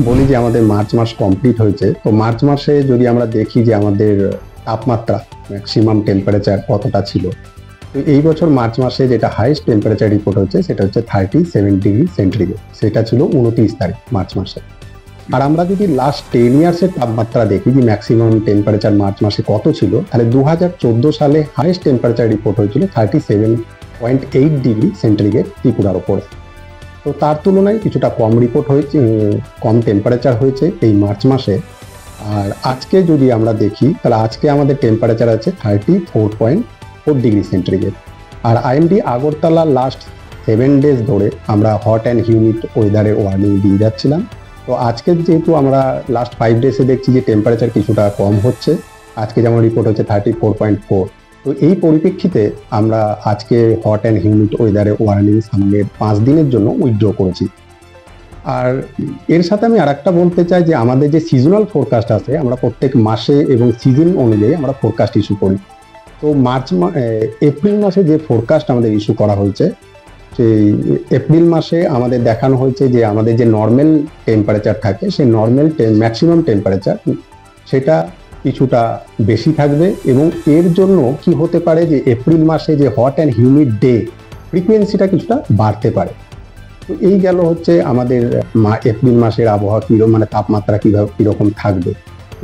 বলি যে আমাদের মার্চ মাস কমপ্লিট হয়েছে, তো মার্চ মাসে যদি আমরা দেখি যে আমাদের তাপমাত্রা ম্যাক্সিমাম টেম্পারেচার কতটা ছিল, তো এই বছর মার্চ মাসে যেটা হাইয়েস্ট টেম্পারেচার রিপোর্ট হচ্ছে সেটা হচ্ছে 37 ডিগ্রি সেন্টিগ্রেড। সেটা ছিল 29 তারিখ মার্চ মাসে। আর আমরা যদি লাস্ট 10 ইয়ার্সের তাপমাত্রা দেখি যে ম্যাক্সিমাম টেম্পারেচার মার্চ মাসে কত ছিল, তাহলে 2014 সালে হাইয়েস্ট টেম্পারেচার রিপোর্ট হয়েছিল 37.8 ডিগ্রি সেন্টিগ্রেড ত্রিপুরার ওপরে। তো তার তুলনায় কিছুটা কম রিপোর্ট হয়েছে, কম টেম্পারেচার হয়েছে এই মার্চ মাসে। আর আজকে যদি আমরা দেখি তাহলে আজকে আমাদের টেম্পারেচার আছে 34.4 ডিগ্রি সেন্টিগ্রেড। আর আইএমডি আগরতলা লাস্ট 7 ডেজ ধরে আমরা হট অ্যান্ড হিউমিড ওয়েদারের ওয়ার্নিং দিয়ে যাচ্ছিলাম। তো আজকে যেহেতু আমরা লাস্ট 5 ডেজে দেখছি যে টেম্পারেচার কিছুটা কম হচ্ছে, আজকে যেমন রিপোর্ট হচ্ছে 34.4। তো এই পরিপ্রেক্ষিতে আমরা আজকে হট অ্যান্ড হিউমিড ওয়েদারের ওয়ার্নিং সামনের 5 দিনের জন্য উইথড্র করেছি। আর এর সাথে আমি আরেকটা বলতে চাই যে আমাদের যে সিজনাল ফোরকাস্ট আছে, আমরা প্রত্যেক মাসে এবং সিজন অনুযায়ী আমরা ফোরকাস্ট ইস্যু করি। তো এপ্রিল মাসে যে ফোরকাস্ট আমাদের ইস্যু করা হয়েছে, সেই এপ্রিল মাসে আমাদের দেখানো হয়েছে যে আমাদের যে নর্মাল টেম্পারেচার থাকে সেই নর্মাল ম্যাক্সিমাম টেম্পারেচার সেটা কিছুটা বেশি থাকবে, এবং এর জন্য কি হতে পারে যে এপ্রিল মাসে যে হট অ্যান্ড হিউমিড ডে ফ্রিকোয়েন্সিটা কিছুটা বাড়তে পারে। তো এই গেল হচ্ছে আমাদের এপ্রিল মাসের আবহাওয়া মানে তাপমাত্রা কিরকম থাকবে।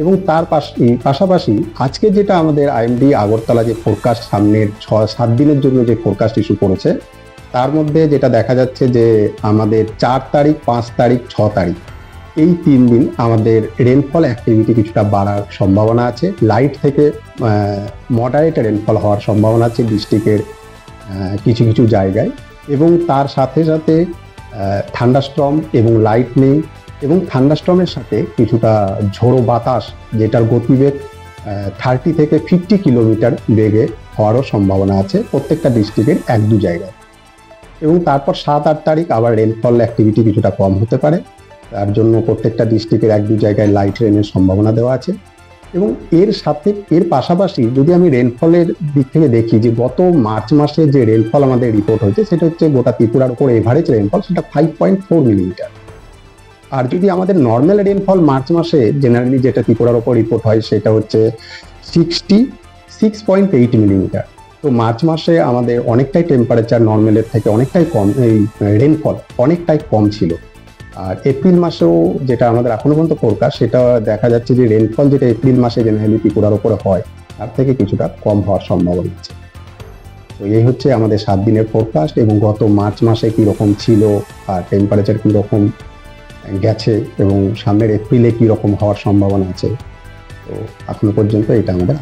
এবং তার পাশাপাশি আজকে যেটা আমাদের আইএমডি আগরতলা যে ফোরকাস্ট সামনের 6-7 দিনের জন্য যে ফোরকাস্ট ইস্যু করেছে, তার মধ্যে যেটা দেখা যাচ্ছে যে আমাদের 4 তারিখ, 5 তারিখ, 6 তারিখ এই 3 দিন আমাদের রেনফল অ্যাক্টিভিটি কিছুটা বাড়ার সম্ভাবনা আছে। লাইট থেকে মডারেট রেনফল হওয়ার সম্ভাবনা আছে ডিস্ট্রিক্টের কিছু কিছু জায়গায়। এবং তার সাথে সাথে থান্ডারস্টর্ম এবং লাইটনিং এবং থান্ডারস্টর্মের সাথে কিছুটা ঝোড়ো বাতাস, যেটার গতিবেগ 30 থেকে 50 কিলোমিটার বেগে হওয়ারও সম্ভাবনা আছে প্রত্যেকটা ডিস্ট্রিক্টের 1-2 জায়গায়। এবং তারপর 7-8 তারিখ আবার রেনফল অ্যাক্টিভিটি কিছুটা কম হতে পারে, তার জন্য প্রত্যেকটা ডিস্ট্রিক্টের 1-2 জায়গায় লাইট রেনের সম্ভাবনা দেওয়া আছে। এবং এর পাশাপাশি যদি আমি রেনফলের দিক থেকে দেখি যে গত মার্চ মাসে যে রেনফল আমাদের রিপোর্ট হয়েছে সেটা হচ্ছে গোটা ত্রিপুরার উপর এভারেজ রেনফল, সেটা 5.4 মিলিমিটার। আর যদি আমাদের নর্মাল রেনফল মার্চ মাসে জেনারেলি যেটা ত্রিপুরার উপর রিপোর্ট হয় সেটা হচ্ছে 66.8 মিলিমিটার। তো মার্চ মাসে আমাদের অনেকটাই টেম্পারেচার নর্মালের থেকে অনেকটাই কম, এই রেনফল অনেকটাই কম ছিল। আর এপ্রিল মাসেও যেটা আমাদের এখনো পর্যন্ত ফোরকাস্ট, সেটা দেখা যাচ্ছে যে রেনফল যেটা এপ্রিল মাসে জেনারেলি ত্রিপুরার উপরে হয় তার থেকে কিছুটা কম হওয়ার সম্ভাবনা আছে। তো এই হচ্ছে আমাদের 7 দিনের ফোরকাস্ট, এবং গত মার্চ মাসে কীরকম ছিল আর টেম্পারেচার কীরকম গেছে এবং সামনের এপ্রিলে কীরকম হওয়ার সম্ভাবনা আছে। তো এখনো পর্যন্ত এটা আমাদের